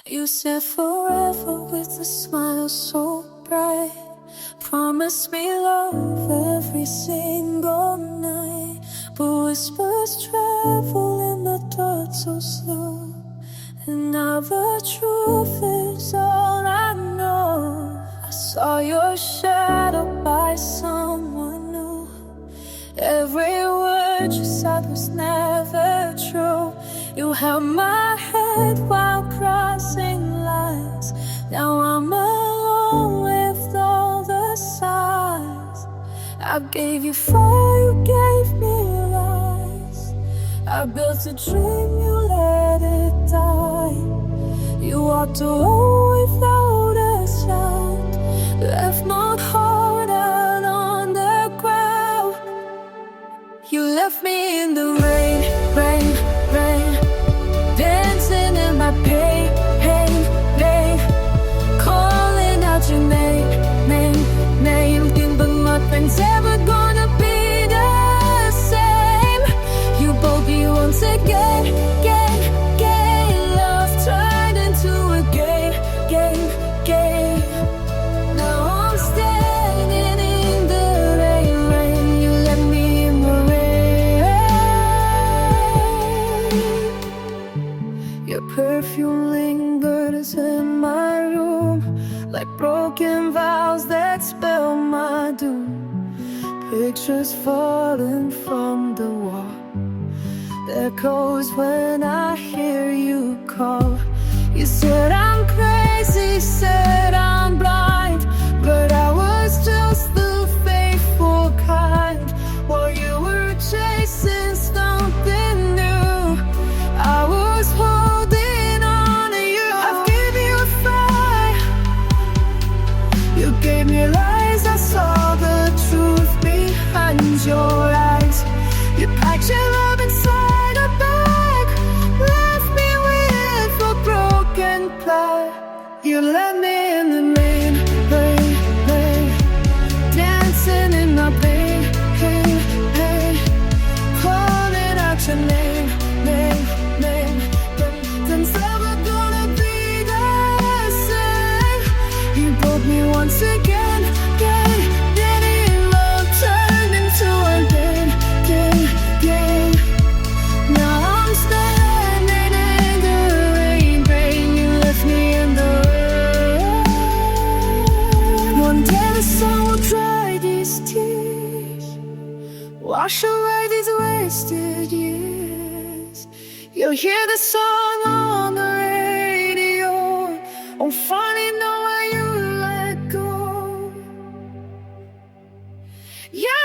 You said forever with a smile so bright. Promised me love every single night. But whispers travel in the dark so slow. And now the truth is all I know. I saw your shadow by someone new. Every word you said was never true. You held my head while crossing lines. Now I'm alone with all the signs. I gave you fire, you gave me lies. I built a dream, you let it die. You walked away without a sound. Left my heart out on the ground. You left me in the rain, rain, rain, dancing in my pain, pain, pain, calling out your name, name, name. But nothing's ever gonna be the same. You broke me once again, again, again. Love turned into a game, game, game. Now I'm standing in the rain, rain. You left me in the rain. Your perfume lingers in my room, like broken vows that spell my doom. Pictures falling from the wall, echoes when I hear you call. You said I'm crazy, said I'm blind, but I was just the faithful kind. While you were chasing something new, I was holding on to you. I gave you a fire, you gave me lies. I saw the truth behind your eyes. You packed your love inside a bag, left me with a broken plot. You left me in the rain, rain, rain, dancing in my pain, pain, pain, calling out your name, name, name. Nothing's ever gonna be the same. You broke me once again, again, again. Love turned into a game, game, game. Now I'm standing in the rain, rain. You left me in the rain. One day the sun will dry these tears, wash away these wasted years. You'll hear the song on the radio. Oh, funny knowing you let go. Yeah.